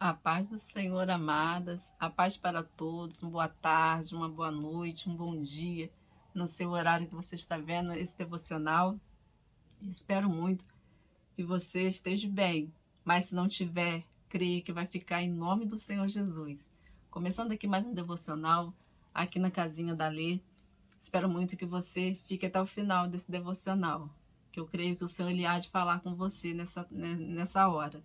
A paz do Senhor, amadas, a paz para todos, uma boa tarde, uma boa noite, um bom dia, no seu horário que você está vendo esse devocional. Espero muito que você esteja bem, mas se não tiver, creia que vai ficar em nome do Senhor Jesus. Começando aqui mais um devocional, aqui na casinha da Lê. Espero muito que você fique até o final desse devocional, que eu creio que o Senhor ele há de falar com você nessa hora.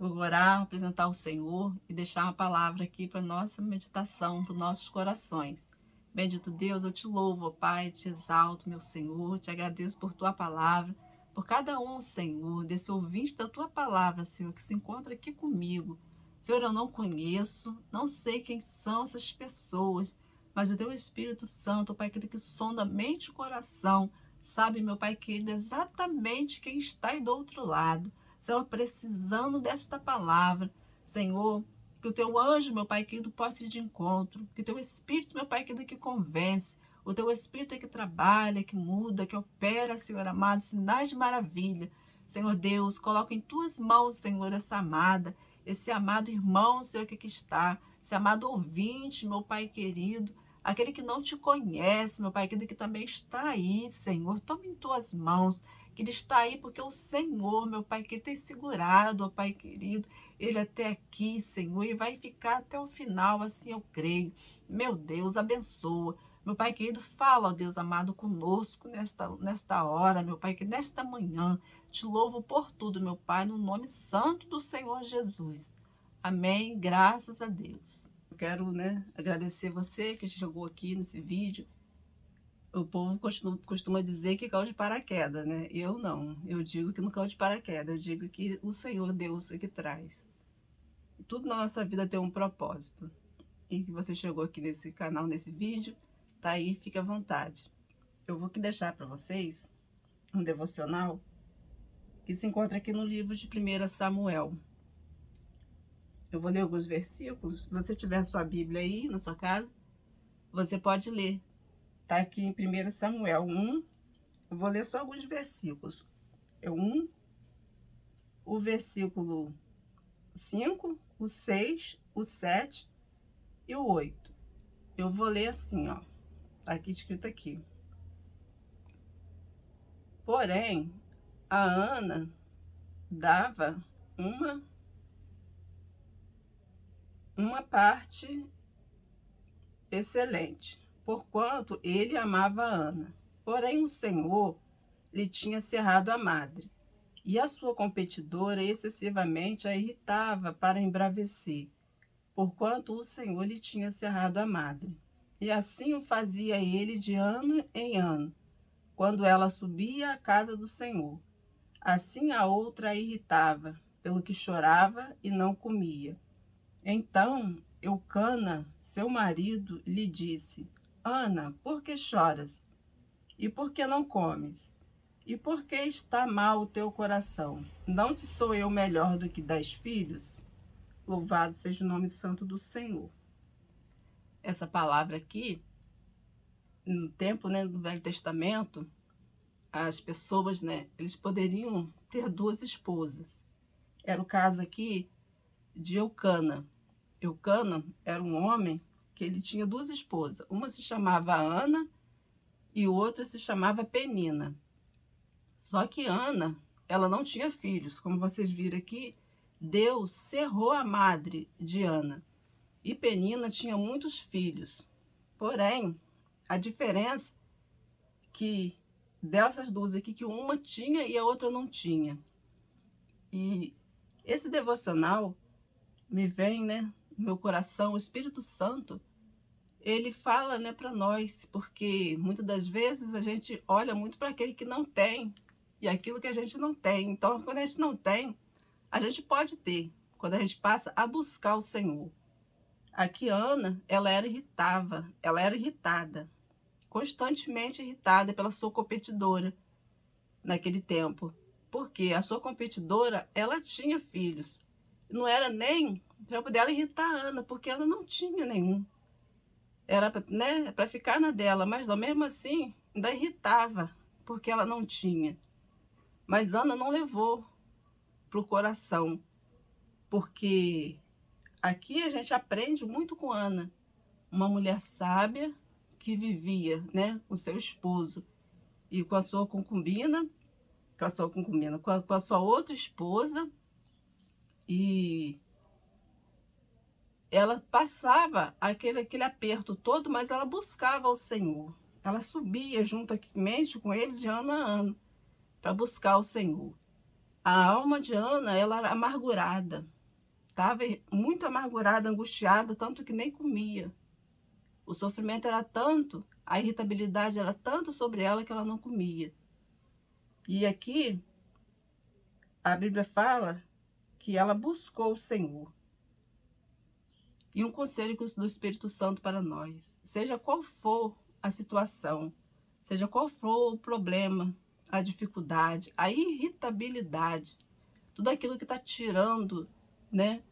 Vou orar, apresentar o Senhor e deixar uma palavra aqui para nossa meditação, para os nossos corações. Bendito Deus, eu te louvo, ó Pai, te exalto, meu Senhor, te agradeço por tua palavra, por cada um, Senhor, desse ouvinte da tua palavra, Senhor, que se encontra aqui comigo. Senhor, eu não conheço, não sei quem são essas pessoas, mas o teu Espírito Santo, ó Pai querido, que sonda mente e coração, sabe, meu Pai querido, exatamente quem está aí do outro lado. Senhor, precisando desta palavra, Senhor, que o teu anjo, meu Pai querido, possa ir de encontro, que o teu Espírito, meu Pai querido, que convence, o teu Espírito é que trabalha, que muda, que opera, Senhor amado, sinais de maravilha. Senhor Deus, coloca em tuas mãos, Senhor, essa amada, esse amado irmão, Senhor, que aqui está, esse amado ouvinte, meu Pai querido, aquele que não te conhece, meu Pai querido, que também está aí, Senhor, toma em tuas mãos, que ele está aí porque o Senhor, meu Pai, que ele tem segurado, ó Pai querido, ele até aqui, Senhor, e vai ficar até o final, assim eu creio. Meu Deus, abençoa. Meu Pai querido, fala, ó Deus amado, conosco nesta hora, meu Pai, que nesta manhã te louvo por tudo, meu Pai, no nome santo do Senhor Jesus. Amém, graças a Deus. Eu quero, agradecer você que chegou aqui nesse vídeo. O povo costuma dizer que caiu de paraquedas, né? Eu não. Eu digo que não caiu de paraquedas. Eu digo que o Senhor Deus é que traz. Tudo na nossa vida tem um propósito. E que você chegou aqui nesse canal, nesse vídeo, tá aí, fique à vontade. Eu vou aqui deixar para vocês um devocional que se encontra aqui no livro de 1 Samuel. Eu vou ler alguns versículos. Se você tiver a sua Bíblia aí na sua casa, você pode ler. Tá aqui em 1 Samuel 1. Eu vou ler só alguns versículos. É 1, o versículo 5, o 6, o 7 e o 8. Eu vou ler assim, ó. Tá aqui escrito aqui. Porém, a Ana dava uma parte excelente, porquanto ele amava a Ana. Porém, o Senhor lhe tinha cerrado a madre, e a sua competidora excessivamente a irritava para embravecer, porquanto o Senhor lhe tinha cerrado a madre. E assim o fazia ele de ano em ano, quando ela subia à casa do Senhor. Assim a outra a irritava, pelo que chorava e não comia. Então Eucana, seu marido, lhe disse: Ana, por que choras? E por que não comes? E por que está mal o teu coração? Não te sou eu melhor do que 10 filhos? Louvado seja o nome santo do Senhor. Essa palavra aqui, no tempo, do Velho Testamento, as pessoas, eles poderiam ter duas esposas. Era o caso aqui de Eucana. Eucana era um homem que ele tinha duas esposas. Uma se chamava Ana e outra se chamava Penina. Só que Ana, ela não tinha filhos. Como vocês viram aqui, Deus cerrou a madre de Ana. E Penina tinha muitos filhos. Porém, a diferença que dessas duas aqui, que uma tinha e a outra não tinha. E esse devocional me vem, no meu coração, o Espírito Santo, ele fala, para nós, porque muitas das vezes a gente olha muito para aquele que não tem e aquilo que a gente não tem. Então, quando a gente não tem, a gente pode ter, quando a gente passa a buscar o Senhor. Aqui, Ana, ela era irritada, constantemente irritada pela sua competidora naquele tempo. Porque a sua competidora, ela tinha filhos. Não era nem para dela irritar a Ana, porque Ana não tinha nenhum. Era para ficar na dela, mas mesmo assim ainda irritava, porque ela não tinha. Mas Ana não levou para o coração, porque aqui a gente aprende muito com Ana, uma mulher sábia que vivia, né, com seu esposo e com a sua concubina, com a sua outra esposa, e ela passava aquele aperto todo, mas ela buscava o Senhor. Ela subia juntamente com eles de ano a ano para buscar o Senhor. A alma de Ana, ela era amargurada, estava muito amargurada, angustiada, tanto que nem comia. O sofrimento era tanto, a irritabilidade era tanto sobre ela que ela não comia. E aqui a Bíblia fala que ela buscou o Senhor. E um conselho do Espírito Santo para nós: seja qual for a situação, seja qual for o problema, a dificuldade, a irritabilidade, tudo aquilo que está tirando, né,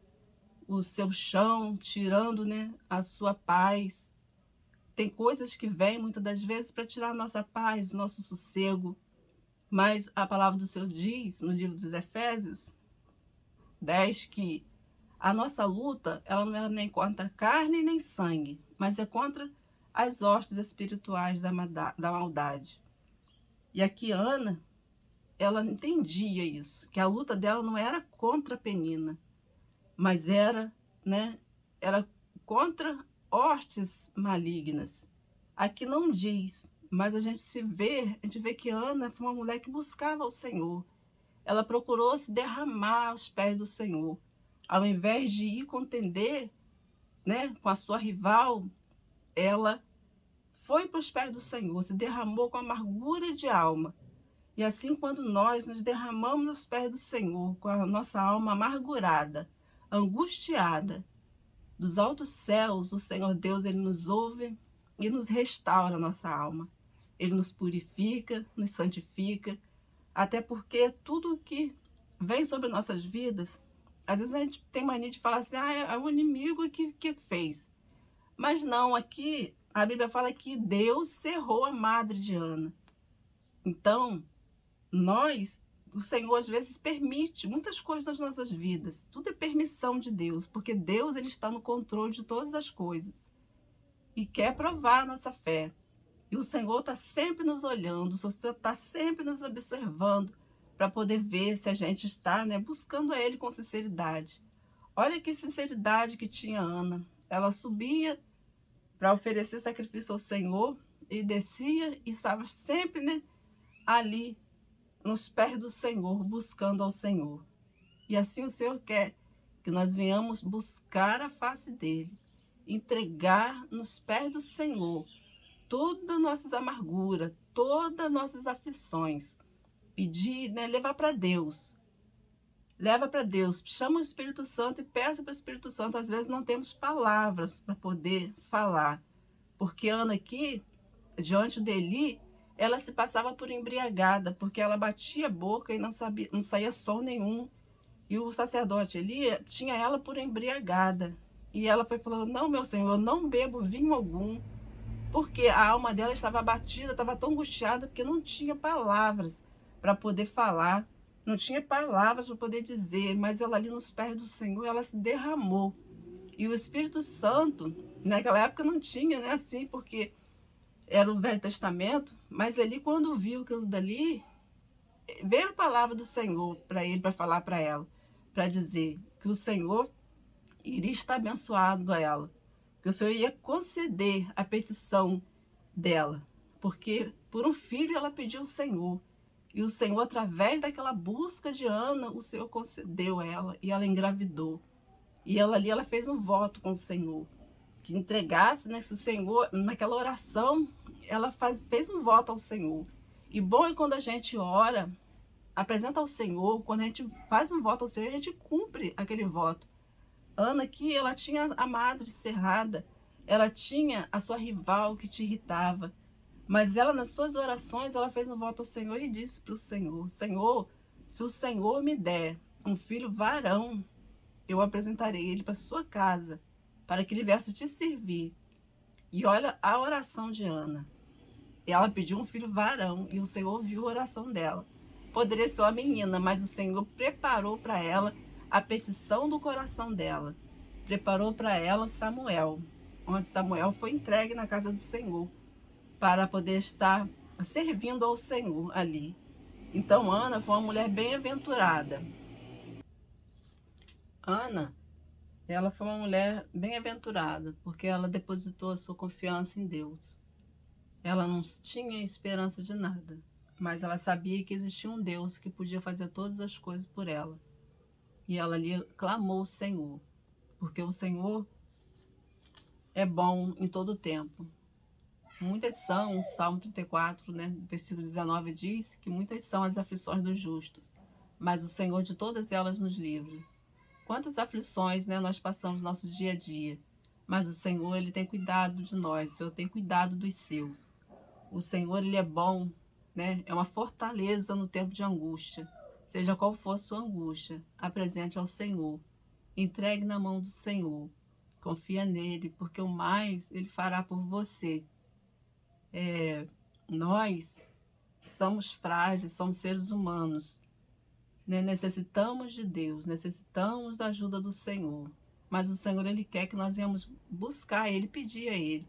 o seu chão, tirando, né, a sua paz. Tem coisas que vêm muitas das vezes para tirar a nossa paz, o nosso sossego. Mas a palavra do Senhor diz, no livro dos Efésios 10, que a nossa luta, ela não é nem contra carne nem sangue, mas é contra as hostes espirituais da maldade. E aqui Ana, ela entendia isso, que a luta dela não era contra Penina, mas era, né, era contra hostes malignas. Aqui não diz, mas a gente vê que Ana foi uma mulher que buscava o Senhor. Ela procurou se derramar aos pés do Senhor. Ao invés de ir contender, né, com a sua rival, ela foi para os pés do Senhor, se derramou com amargura de alma. E assim, quando nós nos derramamos nos pés do Senhor, com a nossa alma amargurada, angustiada, dos altos céus, o Senhor Deus, Ele nos ouve e nos restaura a nossa alma. Ele nos purifica, nos santifica, até porque tudo que vem sobre nossas vidas, às vezes a gente tem mania de falar assim, é o inimigo que fez. Mas não, aqui a Bíblia fala que Deus cerrou a madre de Ana. Então, o Senhor às vezes permite muitas coisas nas nossas vidas. Tudo é permissão de Deus, porque Deus, Ele está no controle de todas as coisas e quer provar a nossa fé. E o Senhor está sempre nos olhando, o Senhor está sempre nos observando para poder ver se a gente está, né, buscando a Ele com sinceridade. Olha que sinceridade que tinha Ana. Ela subia para oferecer sacrifício ao Senhor e descia e estava sempre, né, ali nos pés do Senhor, buscando ao Senhor. E assim o Senhor quer que nós venhamos buscar a face dele, entregar nos pés do Senhor todas as nossas amarguras, todas as nossas aflições, pedir, né, levar para Deus. Leva para Deus, chama o Espírito Santo e peça para o Espírito Santo. Às vezes não temos palavras para poder falar, porque Ana aqui, diante dele, ela se passava por embriagada, porque ela batia a boca e não saía som nenhum. E o sacerdote Eli tinha ela por embriagada. E ela foi falando, não, meu Senhor, eu não bebo vinho algum, porque a alma dela estava abatida, estava tão angustiada, porque não tinha palavras para poder falar, não tinha palavras para poder dizer, mas ela ali nos pés do Senhor, ela se derramou. E o Espírito Santo, naquela época não tinha, né, assim, porque era o Velho Testamento, mas ele, quando viu aquilo dali, veio a palavra do Senhor para ele, para falar para ela, para dizer que o Senhor iria estar abençoado a ela, que o Senhor ia conceder a petição dela, porque por um filho ela pediu ao Senhor, e o Senhor, através daquela busca de Ana, o Senhor concedeu a ela, e ela engravidou. E ela ali, ela fez um voto com o Senhor, que entregasse, né, se o Senhor, naquela oração, ela fez um voto ao Senhor. E bom é quando a gente ora, apresenta ao Senhor, quando a gente faz um voto ao Senhor, a gente cumpre aquele voto. Ana aqui, ela tinha a madre cerrada, ela tinha a sua rival que te irritava, mas ela, nas suas orações, ela fez um voto ao Senhor e disse para o Senhor, Senhor, se o Senhor me der um filho varão, eu apresentarei ele para sua casa, para que ele viesse te servir. E olha a oração de Ana. Ela pediu um filho varão e o Senhor ouviu a oração dela. Poderia ser uma menina, mas o Senhor preparou para ela a petição do coração dela. preparou para ela Samuel, onde Samuel foi entregue na casa do Senhor, para poder estar servindo ao Senhor ali. Então Ana foi uma mulher bem-aventurada. Ana, ela foi uma mulher bem-aventurada, porque ela depositou a sua confiança em Deus. Ela não tinha esperança de nada, mas ela sabia que existia um Deus que podia fazer todas as coisas por ela. E ela ali clamou o Senhor, porque o Senhor é bom em todo o tempo. Muitas são, o Salmo 34, né, versículo 19 diz que muitas são as aflições dos justos, mas o Senhor de todas elas nos livra. Quantas aflições, né, nós passamos no nosso dia a dia, mas o Senhor, Ele tem cuidado de nós, o Senhor tem cuidado dos seus. O Senhor, Ele é bom, né, é uma fortaleza no tempo de angústia. Seja qual for a sua angústia, apresente ao Senhor, entregue na mão do Senhor, confia nele, porque o mais Ele fará por você. Nós somos frágeis, somos seres humanos, né? Necessitamos de Deus, necessitamos da ajuda do Senhor. Mas o Senhor, Ele quer que nós venhamos buscar Ele, pedir a Ele.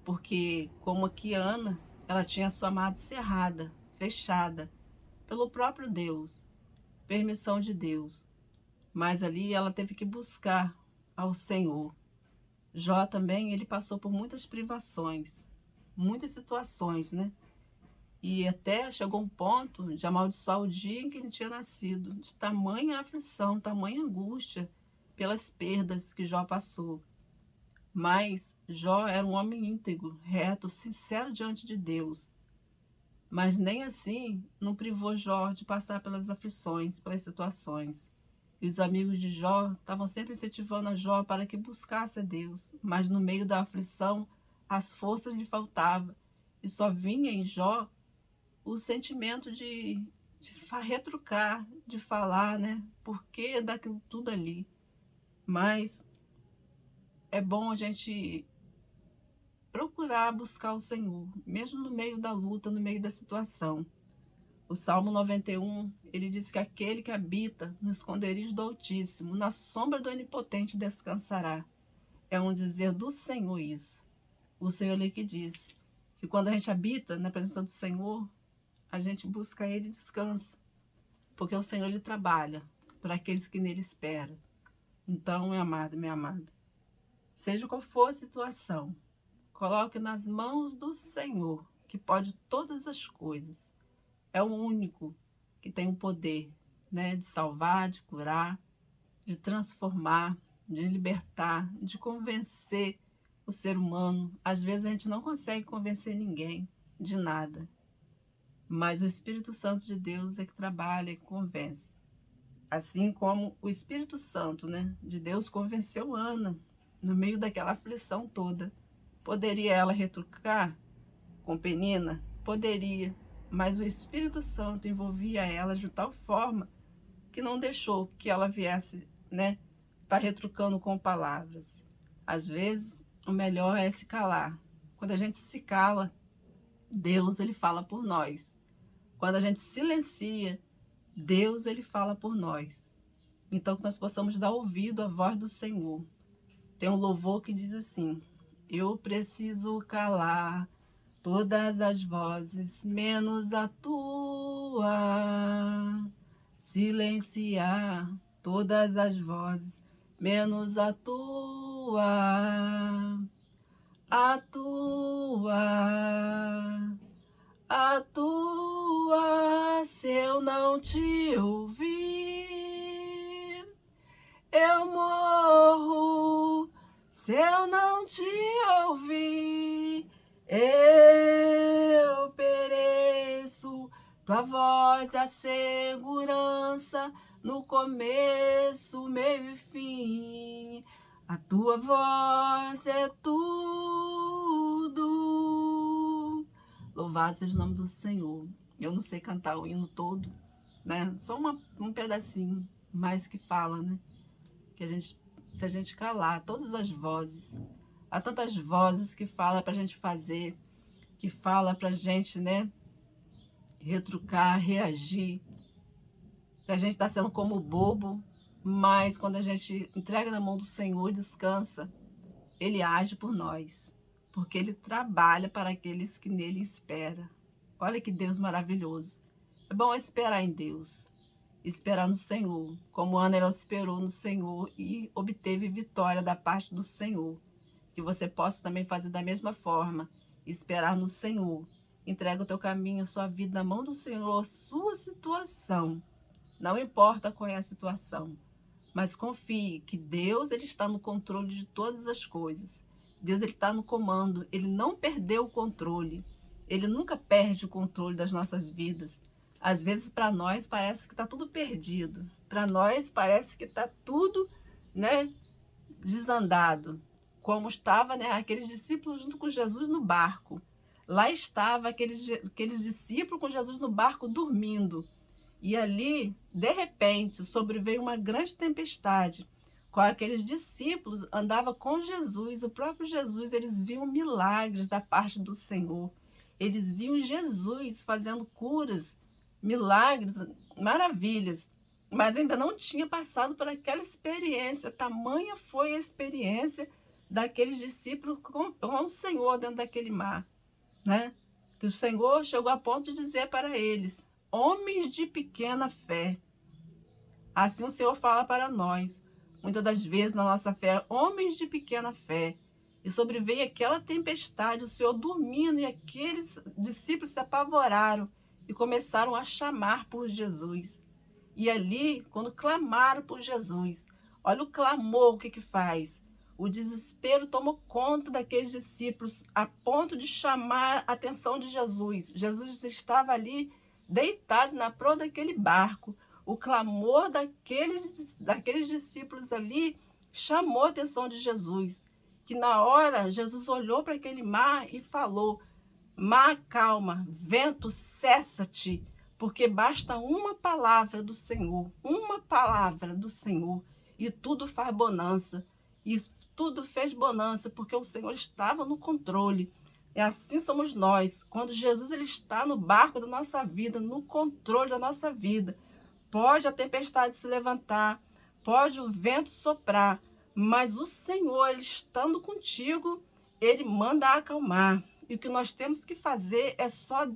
Porque, como aqui Ana, ela tinha a sua amada cerrada, fechada, pelo próprio Deus, permissão de Deus. Mas ali ela teve que buscar ao Senhor. Jó também, ele passou por muitas privações, muitas situações, né? E até chegou um ponto de amaldiçoar o dia em que ele tinha nascido, de tamanha aflição, tamanha angústia pelas perdas que Jó passou. Mas Jó era um homem íntegro, reto, sincero diante de Deus. Mas nem assim não privou Jó de passar pelas aflições, pelas situações. E os amigos de Jó estavam sempre incentivando a Jó para que buscasse a Deus. Mas no meio da aflição, as forças lhe faltavam. E só vinha em Jó o sentimento de retrucar, de falar, né? Por que daquilo tudo ali? Mas é bom a gente procurar buscar o Senhor, mesmo no meio da luta, no meio da situação. O Salmo 91, ele diz que aquele que habita no esconderijo do Altíssimo, na sombra do Onipotente descansará. É um dizer do Senhor isso. O Senhor ali que diz que quando a gente habita na presença do Senhor, a gente busca Ele e descansa. Porque o Senhor, Ele trabalha para aqueles que nele esperam. Então, meu amado, minha amada, seja qual for a situação, coloque nas mãos do Senhor, que pode todas as coisas. É o único que tem o poder, né, de salvar, de curar, de transformar, de libertar, de convencer o ser humano. Às vezes a gente não consegue convencer ninguém de nada, mas o Espírito Santo de Deus é que trabalha e convence. Assim como o Espírito Santo, né, de Deus convenceu Ana no meio daquela aflição toda. Poderia ela retrucar com Penina? Poderia, mas o Espírito Santo envolvia ela de tal forma que não deixou que ela viesse, né, tá retrucando com palavras. Às vezes, o melhor é se calar. Quando a gente se cala, Deus, ele fala por nós. Quando a gente silencia, Deus, ele fala por nós. Então, que nós possamos dar ouvido à voz do Senhor. Tem um louvor que diz assim: eu preciso calar todas as vozes, menos a tua. Silenciar todas as vozes, menos a tua. A tua. A tua, se eu não te ouvir, eu morro. Se eu não te ouvir, eu pereço. Tua voz é a segurança no começo, meio e fim. A tua voz é tudo. Louvado seja o nome do Senhor. Eu não sei cantar o hino todo, né? Só um pedacinho, mais que fala, né? Que se a gente calar todas as vozes, há tantas vozes que fala para a gente fazer, que fala para a gente, né? Retrucar, reagir, que a gente está sendo como bobo, Mas quando a gente entrega na mão do Senhor, descansa, Ele age por nós, porque Ele trabalha para aqueles que nele esperam. Olha que Deus maravilhoso. É bom esperar em Deus, esperar no Senhor, como Ana, ela esperou no Senhor e obteve vitória da parte do Senhor. Que você possa também fazer da mesma forma, esperar no Senhor. Entrega o teu caminho, a sua vida na mão do Senhor, a sua situação. Não importa qual é a situação, mas confie que Deus, ele está no controle de todas as coisas. Deus, ele está no comando, ele não perdeu o controle. Ele nunca perde o controle das nossas vidas. Às vezes, para nós, parece que está tudo perdido. Para nós, parece que está tudo, né, desandado. Como estava, né, aqueles discípulos junto com Jesus no barco. Lá estava aqueles discípulos com Jesus no barco dormindo. E ali, de repente, sobreveio uma grande tempestade. Com aqueles discípulos, andava com Jesus, o próprio Jesus, eles viam milagres da parte do Senhor. Eles viam Jesus fazendo curas, milagres, maravilhas. Mas ainda não tinha passado por aquela experiência. Tamanha foi a experiência daqueles discípulos com o Senhor dentro daquele mar, né? Que o Senhor chegou a ponto de dizer para eles: homens de pequena fé. Assim o Senhor fala para nós, muitas das vezes na nossa fé, homens de pequena fé. E sobreveio aquela tempestade, o Senhor dormindo, e aqueles discípulos se apavoraram e começaram a chamar por Jesus. E ali, quando clamaram por Jesus, olha o clamor, o que faz? O desespero tomou conta daqueles discípulos a ponto de chamar a atenção de Jesus. Jesus estava ali deitado na proa daquele barco. O clamor daqueles discípulos ali chamou a atenção de Jesus. Que na hora, Jesus olhou para aquele mar e falou: mar, calma, vento, cessa-te, porque basta uma palavra do Senhor, e tudo faz bonança. E tudo fez bonança, porque o Senhor estava no controle. E assim somos nós. Quando Jesus, ele está no barco da nossa vida, no controle da nossa vida, pode a tempestade se levantar, pode o vento soprar, mas o Senhor, ele estando contigo, ele manda acalmar. E o que nós temos que fazer é só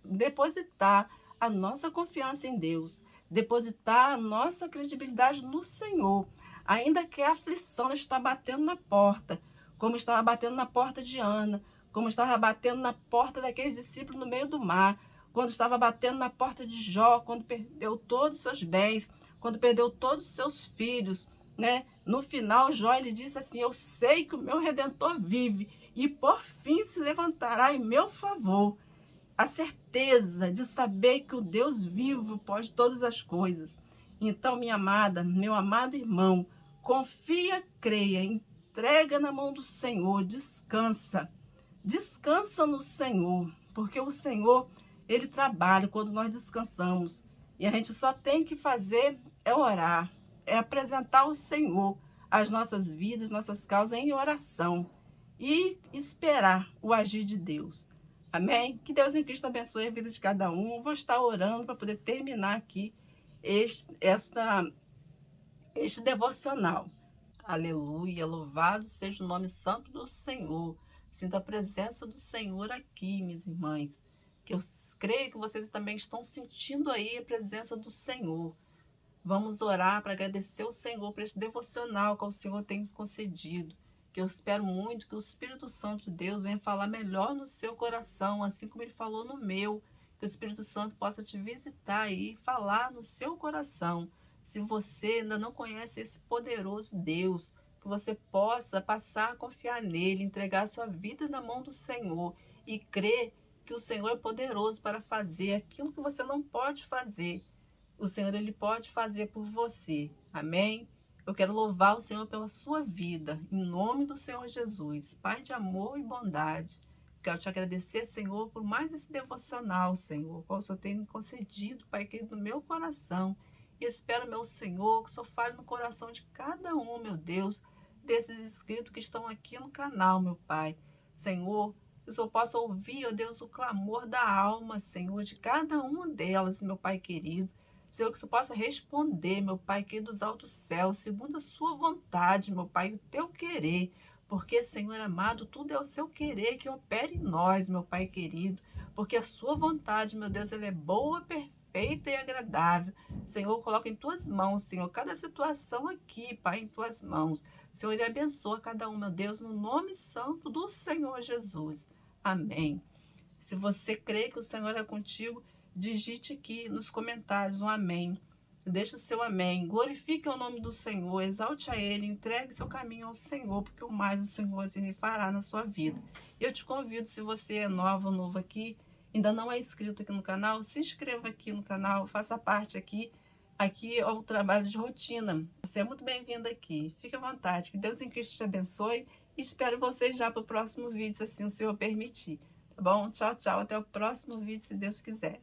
depositar a nossa confiança em Deus, depositar a nossa credibilidade no Senhor. Ainda que a aflição está batendo na porta, como estava batendo na porta de Ana, como estava batendo na porta daqueles discípulos no meio do mar, quando estava batendo na porta de Jó, quando perdeu todos os seus bens, quando perdeu todos os seus filhos, né? No final, Jó, ele disse assim: eu sei que o meu Redentor vive e por fim se levantará em meu favor. A certeza de saber que o Deus vivo pode todas as coisas. Então, minha amada, meu amado irmão, confia, creia, entrega na mão do Senhor, descansa. Descansa no Senhor, porque o Senhor, ele trabalha quando nós descansamos. E a gente só tem que fazer é orar, é apresentar ao Senhor as nossas vidas, nossas causas em oração e esperar o agir de Deus. Amém? Que Deus em Cristo abençoe a vida de cada um. Eu vou estar orando para poder terminar aqui este devocional. Aleluia, louvado seja o nome santo do Senhor. Sinto a presença do Senhor aqui, minhas irmãs. Que eu creio que vocês também estão sentindo aí a presença do Senhor. Vamos orar para agradecer ao Senhor por este devocional que o Senhor tem nos concedido. Que eu espero muito que o Espírito Santo de Deus venha falar melhor no seu coração, assim como ele falou no meu. Que o Espírito Santo possa te visitar aí e falar no seu coração. Se você ainda não conhece esse poderoso Deus, que você possa passar a confiar nele, entregar a sua vida na mão do Senhor e crer que o Senhor é poderoso para fazer aquilo que você não pode fazer. O Senhor, ele pode fazer por você. Amém? Eu quero louvar o Senhor pela sua vida, em nome do Senhor Jesus, Pai de amor e bondade. Quero te agradecer, Senhor, por mais esse devocional, Senhor, qual o Senhor tem me concedido, Pai querido, no meu coração. E espero, meu Senhor, que o Senhor fale no coração de cada um, meu Deus, desses inscritos que estão aqui no canal, meu Pai. Senhor, que o Senhor possa ouvir, ó Deus, o clamor da alma, Senhor, de cada uma delas, meu Pai querido. Senhor, que o Senhor possa responder, meu Pai, querido dos altos céus, segundo a sua vontade, meu Pai, o teu querer. Porque, Senhor amado, tudo é o seu querer que opera em nós, meu Pai querido. Porque a sua vontade, meu Deus, ela é boa, perfeita e agradável. Senhor, coloca em tuas mãos, Senhor, cada situação aqui, Pai, em tuas mãos. Senhor, e abençoa cada um, meu Deus, no nome santo do Senhor Jesus. Amém. Se você crê que o Senhor é contigo, digite aqui nos comentários um amém. Deixa o seu amém. Glorifique o nome do Senhor, exalte a Ele, entregue seu caminho ao Senhor, porque o mais o Senhor Ele fará na sua vida. Eu te convido, se você é nova ou novo aqui, ainda não é inscrito aqui no canal, se inscreva aqui no canal, faça parte aqui. Aqui é o trabalho de rotina. Você é muito bem-vindo aqui. Fique à vontade. Que Deus em Cristo te abençoe. E espero vocês já para o próximo vídeo, se assim o Senhor permitir. Tá bom? Tchau, tchau. Até o próximo vídeo, se Deus quiser.